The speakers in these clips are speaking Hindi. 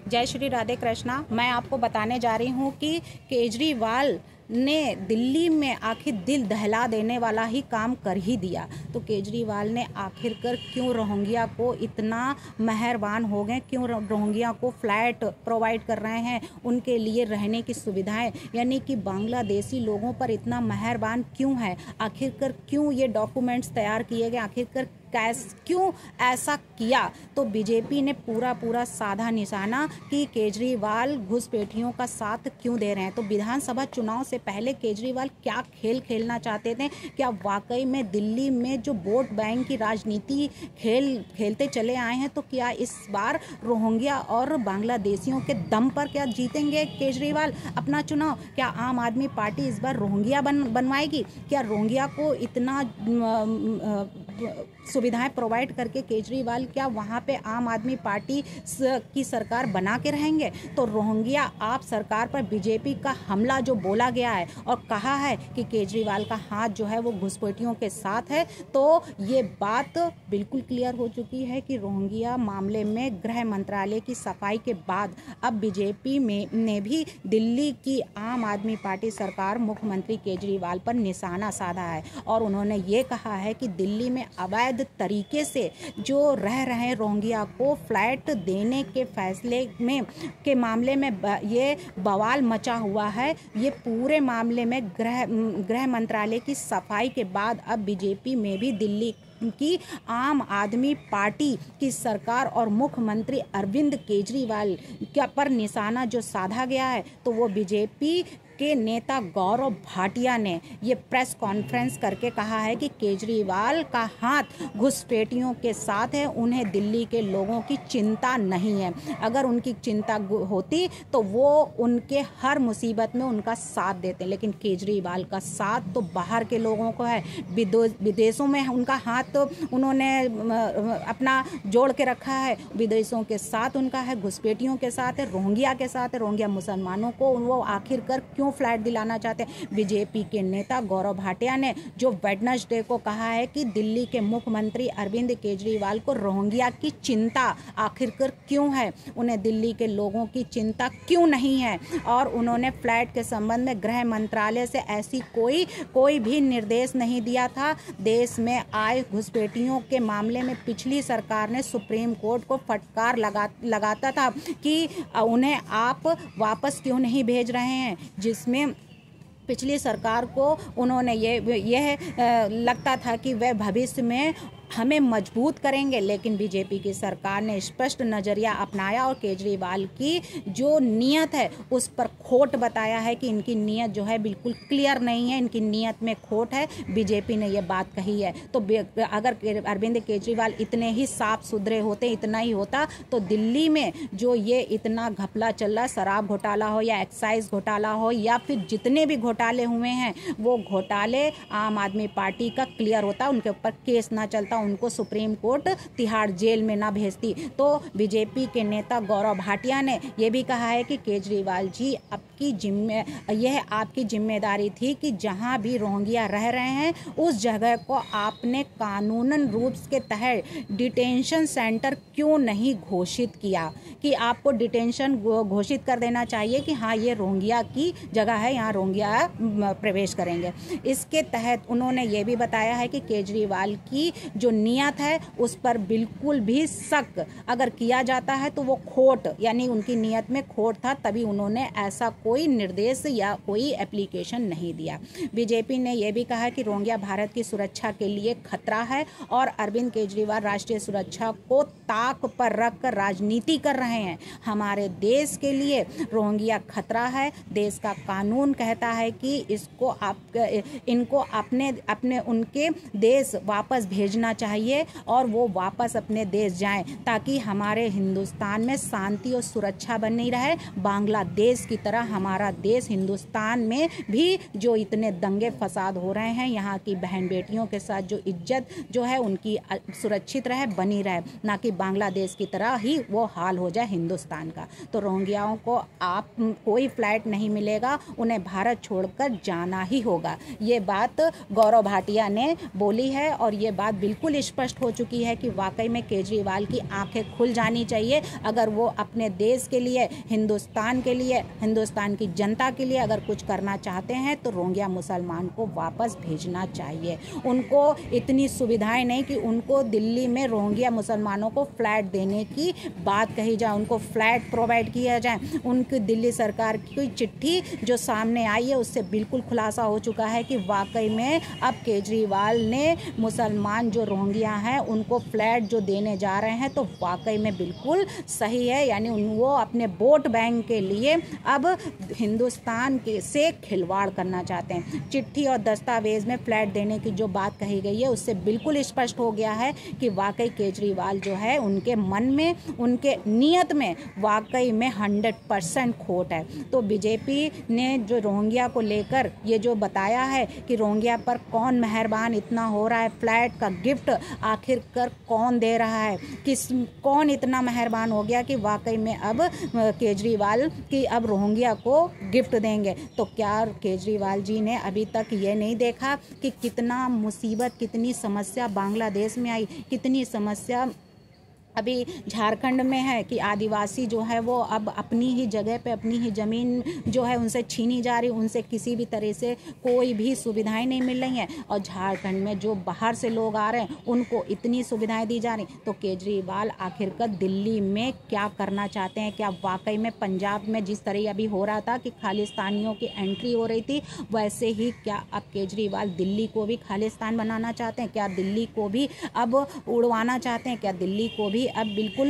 जय श्री राधे कृष्णा। मैं आपको बताने जा रही हूँ कि केजरीवाल ने दिल्ली में आखिर दिल दहला देने वाला ही काम कर ही दिया। तो केजरीवाल ने आखिरकार क्यों रोहिंग्या को इतना मेहरबान हो गए, क्यों रोहिंग्या को फ्लैट प्रोवाइड कर रहे हैं, उनके लिए रहने की सुविधाएं, यानी कि बांग्लादेशी लोगों पर इतना मेहरबान क्यों है, आखिरकार क्यों ये डॉक्यूमेंट्स तैयार किए गए, आखिरकार क्यों ऐसा किया। तो बीजेपी ने पूरा साधा निशाना कि केजरीवाल घुसपैठियों का साथ क्यों दे रहे हैं। तो विधानसभा चुनाव से पहले केजरीवाल क्या खेल खेलना चाहते थे, क्या वाकई में दिल्ली में जो वोट बैंक की राजनीति खेलते चले आए हैं, तो क्या इस बार रोहिंग्या और बांग्लादेशियों के दम पर क्या जीतेंगे केजरीवाल अपना चुनाव। क्या आम आदमी पार्टी इस बार रोहिंग्या बनवाएगी, क्या रोहिंग्या को इतना सुविधाएं प्रोवाइड करके केजरीवाल क्या वहाँ पे आम आदमी पार्टी की सरकार बना के रहेंगे। तो रोहिंग्या आप सरकार पर बीजेपी का हमला जो बोला गया है और कहा है कि केजरीवाल का हाथ जो है वो घुसपैठियों के साथ है, तो ये बात बिल्कुल क्लियर हो चुकी है कि रोहिंग्या मामले में गृह मंत्रालय की सफाई के बाद अब बीजेपी ने भी दिल्ली की आम आदमी पार्टी सरकार मुख्यमंत्री केजरीवाल पर निशाना साधा है और उन्होंने ये कहा है कि दिल्ली में अवैध तरीके से जो रह रहे रोहिंग्या को फ्लैट देने के फैसले में के मामले में ये बवाल मचा हुआ है। ये पूरे मामले में गृह मंत्रालय की सफाई के बाद अब बीजेपी में भी दिल्ली की आम आदमी पार्टी की सरकार और मुख्यमंत्री अरविंद केजरीवाल पर निशाना जो साधा गया है, तो वो बीजेपी के नेता गौरव भाटिया ने ये प्रेस कॉन्फ्रेंस करके कहा है कि केजरीवाल का हाथ घुसपैठियों के साथ है, उन्हें दिल्ली के लोगों की चिंता नहीं है। अगर उनकी चिंता होती तो वो उनके हर मुसीबत में उनका साथ देते, लेकिन केजरीवाल का साथ तो बाहर के लोगों को है, विदेशों में उनका हाथ तो उन्होंने अपना जोड़ के रखा है, विदेशों के साथ उनका है, घुसपैठियों के साथ है, रोहिंग्या के साथ है। रोहिंग्या मुसलमानों को वो आखिरकार क्यों फ्लैट दिलाना चाहते हैं। बीजेपी के नेता गौरव भाटिया ने जो वेडनेसडे को कहा है कि दिल्ली के मुख्यमंत्री अरविंद केजरीवाल को रोहिंग्या की चिंता आखिरकार क्यों है, उन्हें दिल्ली के लोगों की चिंता क्यों नहीं है, और उन्होंने फ्लैट के संबंध में गृह मंत्रालय से ऐसी कोई भी निर्देश नहीं दिया था। देश में आए घुसपैठियों के मामले में पिछली सरकार ने सुप्रीम कोर्ट को फटकार लगाता था कि उन्हें आप वापस क्यों नहीं भेज रहे हैं, जिसमें पिछली सरकार को उन्होंने यह लगता था कि वह भविष्य में हमें मजबूत करेंगे, लेकिन बीजेपी की सरकार ने स्पष्ट नज़रिया अपनाया और केजरीवाल की जो नीयत है उस पर खोट बताया है कि इनकी नीयत जो है बिल्कुल क्लियर नहीं है, इनकी नीयत में खोट है। बीजेपी ने ये बात कही है। तो अगर अरविंद केजरीवाल इतने ही साफ सुथरे होते, इतना ही होता, तो दिल्ली में जो ये इतना घपला चल रहा है, शराब घोटाला हो या एक्साइज घोटाला हो या फिर जितने भी घोटाले हुए हैं, वो घोटाले आम आदमी पार्टी का क्लियर होता, उनके ऊपर केस ना चलता, उनको सुप्रीम कोर्ट तिहाड़ जेल में ना भेजती। तो बीजेपी के नेता गौरव भाटिया ने यह भी कहा है कि केजरीवाल जी यह आपकी जिम्मेदारी थी कि जहां भी रोहिंग्या रह रहे हैं उस जगह को आपने कानूनन रूप के तहत डिटेंशन सेंटर क्यों नहीं घोषित किया, कि आपको डिटेंशन घोषित कर देना चाहिए कि हाँ ये रोहिंग्या की जगह है, यहाँ रोहिंग्या प्रवेश करेंगे। इसके तहत उन्होंने ये भी बताया है कि केजरीवाल की जो नियत है उस पर बिल्कुल भी शक अगर किया जाता है तो वो खोट, यानी उनकी नियत में खोट था, तभी उन्होंने ऐसा कोई निर्देश या कोई एप्लीकेशन नहीं दिया। बीजेपी ने यह भी कहा कि रोहिंग्या भारत की सुरक्षा के लिए खतरा है और अरविंद केजरीवाल राष्ट्रीय सुरक्षा को ताक पर रखकर राजनीति कर रहे हैं। हमारे देश के लिए रोहिंग्या खतरा है। देश का कानून कहता है कि इनको अपने उनके देश वापस भेजना चाहिए और वो वापस अपने देश जाएं, ताकि हमारे हिंदुस्तान में शांति और सुरक्षा बनी रहे, बांग्लादेश की तरह हमारा देश हिंदुस्तान में भी जो इतने दंगे फसाद हो रहे हैं, यहाँ की बहन बेटियों के साथ जो इज्जत जो है उनकी सुरक्षित रहे, बनी रहे, ना कि बांग्लादेश की तरह ही वो हाल हो जाए हिंदुस्तान का। तो रोहिंग्याओं को आप कोई फ्लाइट नहीं मिलेगा, उन्हें भारत छोड़कर जाना ही होगा। ये बात गौरव भाटिया ने बोली है और ये बात बिल्कुल स्पष्ट हो चुकी है कि वाकई में केजरीवाल की आंखें खुल जानी चाहिए। अगर वो अपने देश के लिए, हिंदुस्तान के लिए, हिंदुस्तान की जनता के लिए अगर कुछ करना चाहते हैं तो रोहिंग्या मुसलमान को वापस भेजना चाहिए। उनको इतनी सुविधाएं नहीं कि उनको दिल्ली में रोहिंग्या मुसलमानों को फ्लैट देने की बात कही जाए, उनको फ्लैट प्रोवाइड किया जाए। उनकी दिल्ली सरकार की चिट्ठी जो सामने आई है उससे बिल्कुल खुलासा हो चुका है कि वाकई में अब केजरीवाल ने मुसलमान जो रोहिंग्या हैं उनको फ्लैट जो देने जा रहे हैं तो वाकई में बिल्कुल सही है। यानी वो अपने वोट बैंक के लिए अब हिंदुस्तान के से खिलवाड़ करना चाहते हैं। चिट्ठी और दस्तावेज में फ्लैट देने की जो बात कही गई है उससे बिल्कुल स्पष्ट हो गया है कि वाकई केजरीवाल जो है उनके मन में, उनके नियत में वाकई में 100% खोट है। तो बीजेपी ने जो रोहिंग्या को लेकर ये जो बताया है कि रोहिंग्या पर कौन मेहरबान इतना हो रहा है, फ्लैट का गिफ्ट आखिरकार कौन दे रहा है, कौन इतना मेहरबान हो गया कि वाकई में अब केजरीवाल की अब रोहिंग्या को गिफ्ट देंगे। तो क्या केजरीवाल जी ने अभी तक ये नहीं देखा कि कितना मुसीबत, कितनी समस्या बांग्लादेश में आई, कितनी समस्या अभी झारखंड में है कि आदिवासी जो है वो अब अपनी ही जगह पे, अपनी ही ज़मीन जो है उनसे छीनी जा रही, उनसे किसी भी तरह से कोई भी सुविधाएं नहीं मिल रही हैं। और झारखंड में जो बाहर से लोग आ रहे हैं उनको इतनी सुविधाएं दी जा रही। तो केजरीवाल आखिरकार दिल्ली में क्या करना चाहते हैं? क्या वाकई में पंजाब में जिस तरह अभी हो रहा था कि खालिस्तानियों की एंट्री हो रही थी, वैसे ही क्या अब केजरीवाल दिल्ली को भी खालिस्तान बनाना चाहते हैं? क्या दिल्ली को भी अब उड़वाना चाहते हैं? क्या दिल्ली को भी अब बिल्कुल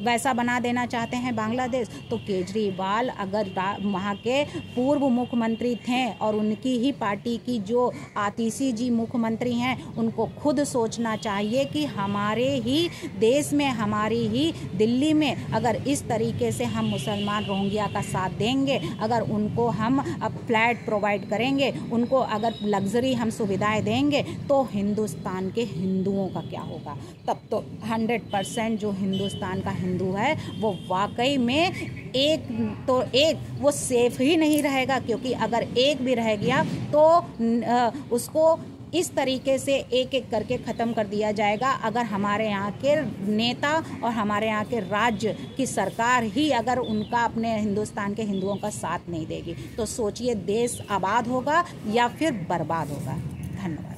वैसा बना देना चाहते हैं बांग्लादेश? तो केजरीवाल अगर वहाँ के पूर्व मुख्यमंत्री थे और उनकी ही पार्टी की जो आतिशी जी मुख्यमंत्री हैं, उनको खुद सोचना चाहिए कि हमारे ही देश में, हमारी ही दिल्ली में अगर इस तरीके से हम मुसलमान रोहिंग्या का साथ देंगे, अगर उनको हम अब फ्लैट प्रोवाइड करेंगे, उनको अगर लग्जरी हम सुविधाएं देंगे, तो हिंदुस्तान के हिंदुओं का क्या होगा? तब तो 100% जो हिंदुस्तान का हिंदू है वो वाकई में एक वो सेफ ही नहीं रहेगा, क्योंकि अगर एक भी रह गया तो उसको इस तरीके से एक एक करके ख़त्म कर दिया जाएगा अगर हमारे यहाँ के नेता और हमारे यहाँ के राज्य की सरकार ही अगर उनका अपने हिंदुस्तान के हिंदुओं का साथ नहीं देगी। तो सोचिए, देश आबाद होगा या फिर बर्बाद होगा। धन्यवाद।